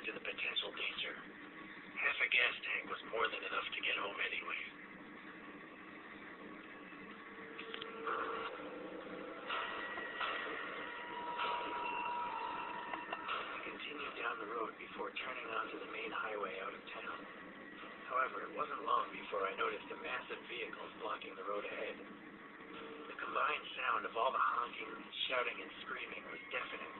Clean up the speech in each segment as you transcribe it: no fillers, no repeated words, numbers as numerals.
to the potential danger. Half a gas tank was more than enough to get home anyway. I continued down the road before turning onto the main highway out of town. However, it wasn't long before I noticed a massive vehicle blocking the road ahead. The combined sound of all the honking, shouting, and screaming was deafening.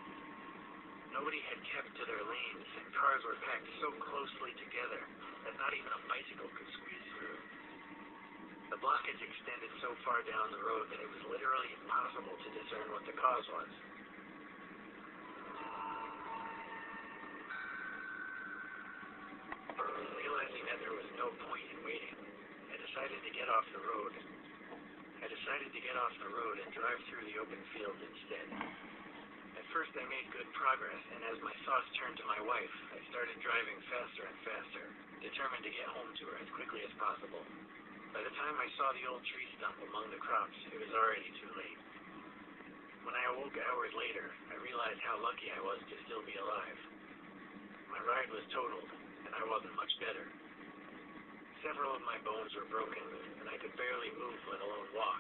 Nobody had kept to their lanes, and cars were packed so closely together that not even a bicycle could squeeze through. The blockage extended so far down the road that it was literally impossible to discern what the cause was. Realizing that there was no point in waiting, I decided to get off the road. And drive through the open fields instead. At first I made good progress, and as my thoughts turned to my wife, I started driving faster and faster, determined to get home to her as quickly as possible. By the time I saw the old tree stump among the crops, it was already too late. When I awoke hours later, I realized how lucky I was to still be alive. My ride was totaled, and I wasn't much better. Several of my bones were broken, and I could barely move, let alone walk.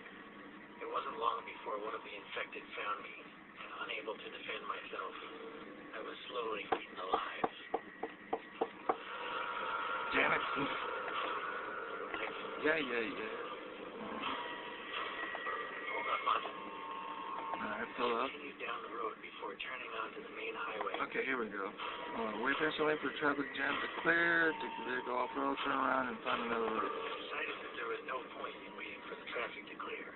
It wasn't long before one of the infected found me, and unable to defend myself, I was slowly eaten alive. Damn it. Yeah. Hold on, Mom. Alright, pull up. Continued down the road before turning onto the main highway. Okay, here we go. Wait patiently for traffic jam to clear, take the vehicle off-road, turn around, and find another route. I decided that there was no point in waiting for the traffic to clear,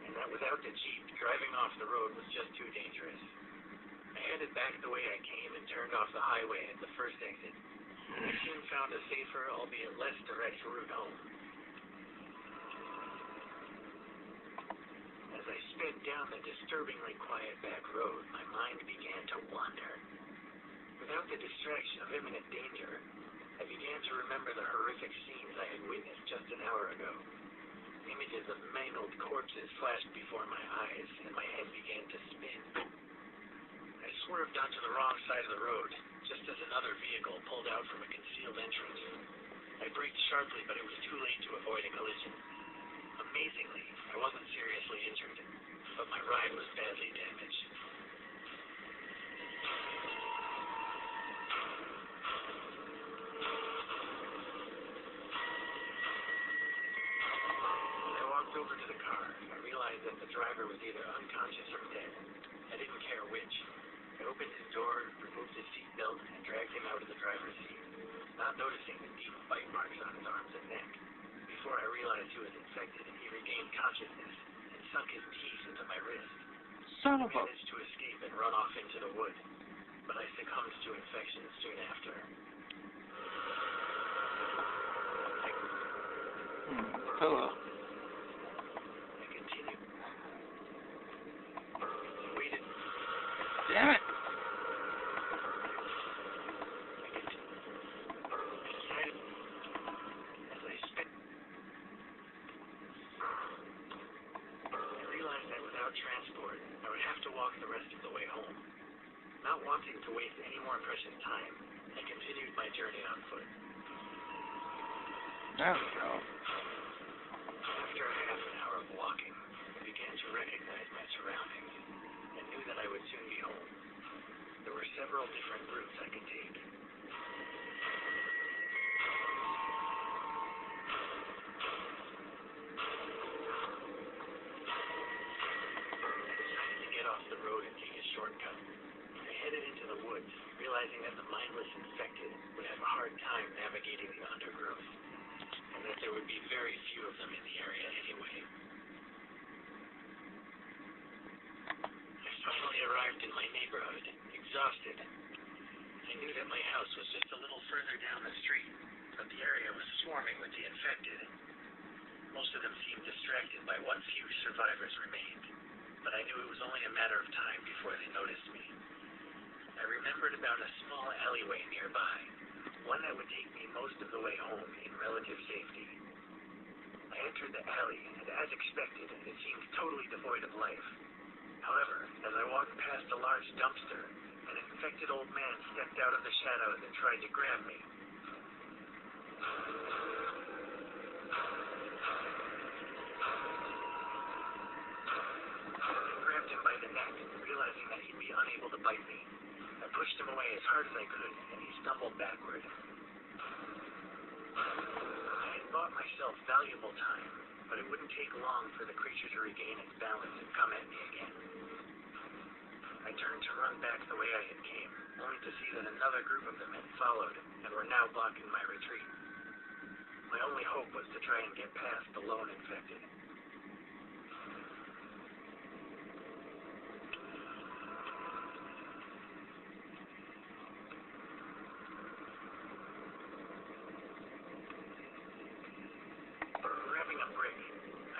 and that without the Jeep, driving off the road was just too dangerous. I headed back the way I came and turned off the highway at the first exit. I soon found a safer, albeit less direct route home. As I sped down the disturbingly quiet back road, my mind began to wander. Without the distraction of imminent danger, I began to remember the horrific scenes I had witnessed just an hour ago. Images of mangled corpses flashed before my eyes, and my head began to spin. I swerved onto the wrong side of the road, just as another vehicle pulled out from a concealed entrance. I braked sharply, but it was too late to avoid a collision. Amazingly, I wasn't seriously injured, but my ride was badly damaged. As I walked over to the car, I realized that the driver was either unconscious or dead. I didn't care which. I opened his door, removed his seatbelt, and dragged him out of the driver's seat, not noticing the deep bite marks on his arms and neck. Before I realized he was infected, he regained consciousness and sunk his teeth into my wrist. Son of a... I managed to escape and run off into the wood, but I succumbed to infection soon after. Hello. I continued. I waited. Damn it. Transport, I would have to walk the rest of the way home. Not wanting to waste any more precious time, I continued my journey on foot. There we go. After half an hour of walking, I began to recognize my surroundings and knew that I would soon be home. There were several different routes I could take. The road and take a shortcut. I headed into the woods, realizing that the mindless infected would have a hard time navigating the undergrowth, and that there would be very few of them in the area anyway. I finally arrived in my neighborhood, exhausted. I knew that my house was just a little further down the street, but the area was swarming with the infected. Most of them seemed distracted by what few survivors remained, but I knew it was only a matter of time before they noticed me. I remembered about a small alleyway nearby, one that would take me most of the way home in relative safety. I entered the alley, and as expected, it seemed totally devoid of life. However, as I walked past a large dumpster, an infected infected old man stepped out of the shadows and tried to grab me. I grabbed him by the neck, realizing that he'd be unable to bite me. I pushed him away as hard as I could, and he stumbled backward. I had bought myself valuable time, but it wouldn't take long for the creature to regain its balance and come at me again. I turned to run back the way I had came, only to see that another group of them had followed and were now blocking my retreat. My only hope was to try and get past the lone infected. Grabbing a brick,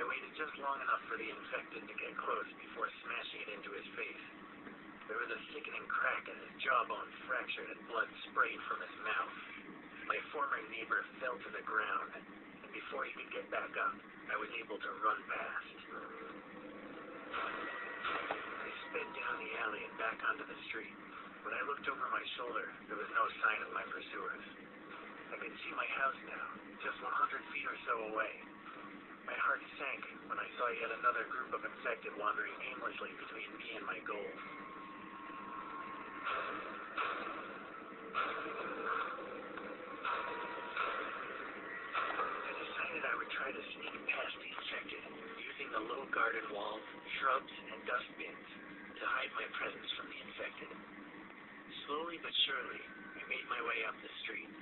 I waited just long enough for the infected to get close before smashing it into his face. There was a sickening crack as his jawbone fractured and blood sprayed from his mouth. My former neighbor fell to the ground, and before he could get back up, I was able to run past. I sped down the alley and back onto the street. When I looked over my shoulder, there was no sign of my pursuers. I could see my house now, just 100 feet or so away. My heart sank when I saw yet another group of infected wandering aimlessly between me and my goal. I decided I would try to sneak past the infected, using the low garden walls, shrubs, and dust bins to hide my presence from the infected. Slowly but surely, I made my way up the street.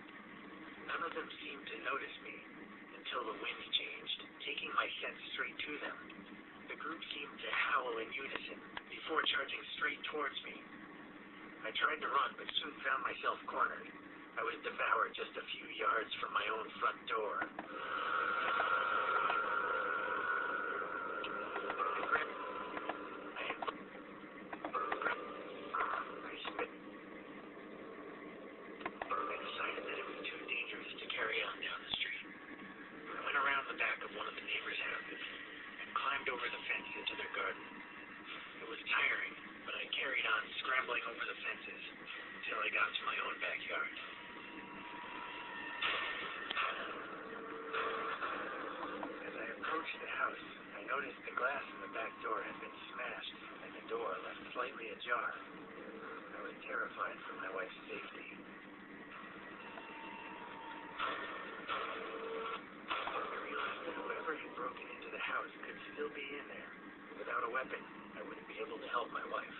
None of them seemed to notice me until the wind changed, taking my scent straight to them. The group seemed to howl in unison before charging straight towards me. I tried to run, but soon found myself cornered. I was devoured just a few yards from my own front door. I decided that it was too dangerous to carry on down the street. I went around the back of one of the neighbors' houses and climbed over the fence into their garden. It was tiring, but I carried on scrambling over the fences until I got to my own backyard. As I approached the house, I noticed the glass in the back door had been smashed and the door left slightly ajar. I was terrified for my wife's safety. I realized that whoever had broken into the house could still be in there. Without a weapon, I wouldn't be able to help my wife.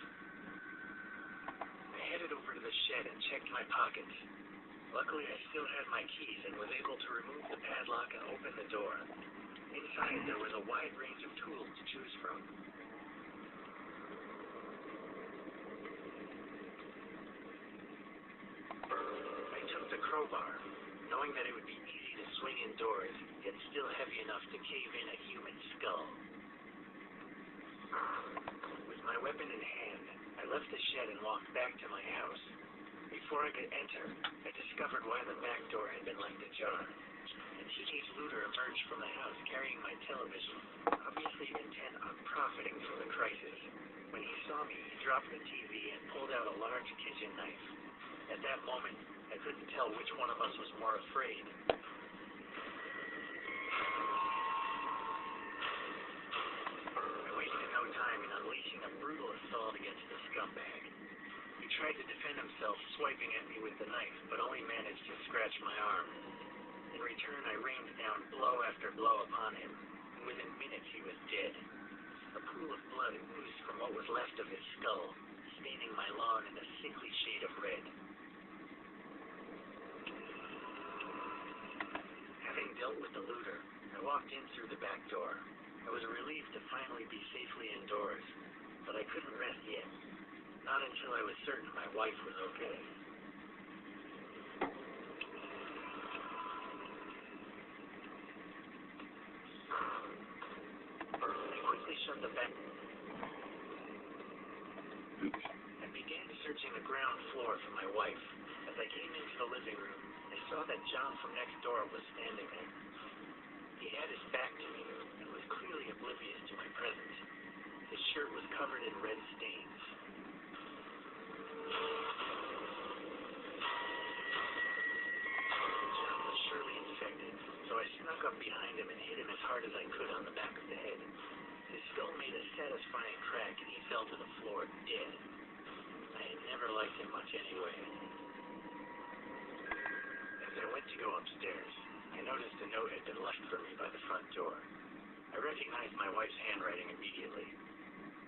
I headed over to the shed and checked my pockets. Luckily, I still had my keys and was able to remove the padlock and open the door. Inside, there was a wide range of tools to choose from. I took the crowbar, knowing that it would be easy to swing indoors, yet still heavy enough to cave in a human skull. With my weapon in hand, I left the shed and walked back to my house. Before I could enter, I discovered why the back door had been left ajar. A teenage looter emerged from the house carrying my television, obviously intent on profiting from the crisis. When he saw me, he dropped the TV and pulled out a large kitchen knife. At that moment, I couldn't tell which one of us was more afraid. I wasted no time in unleashing a brutal assault against the scumbag. He tried to defend himself, swiping at me with the knife, but only managed to scratch my arm. In return, I rained down blow after blow upon him, and within minutes he was dead. A pool of blood oozed from what was left of his skull, staining my lawn in a sickly shade of red. Having dealt with the looter, I walked in through the back door. I was relieved to finally be safely indoors, but I couldn't rest yet. Not until I was certain my wife was okay. I quickly shut the back and began searching the ground floor for my wife. As I came into the living room, I saw that John from next door was standing there. He had his back to me and was clearly oblivious to my presence. His shirt was covered in red stains. hard as I could on the back of the head. His skull made a satisfying crack, and he fell to the floor dead. I had never liked him much anyway. As I went to go upstairs, I noticed a note had been left for me by the front door. I recognized my wife's handwriting immediately.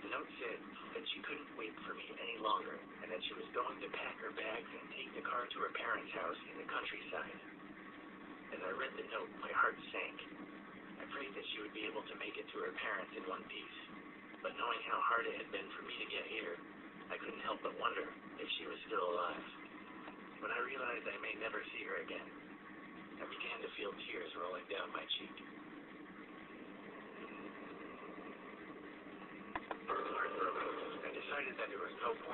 The note said that she couldn't wait for me any longer, and that she was going to pack her bags and take the car to her parents' house in the countryside. As I read the note, my heart sank. I prayed that she would be able to make it to her parents in one piece, but knowing how hard it had been for me to get here, I couldn't help but wonder if she was still alive. When I realized I may never see her again, I began to feel tears rolling down my cheek. I decided that there was no point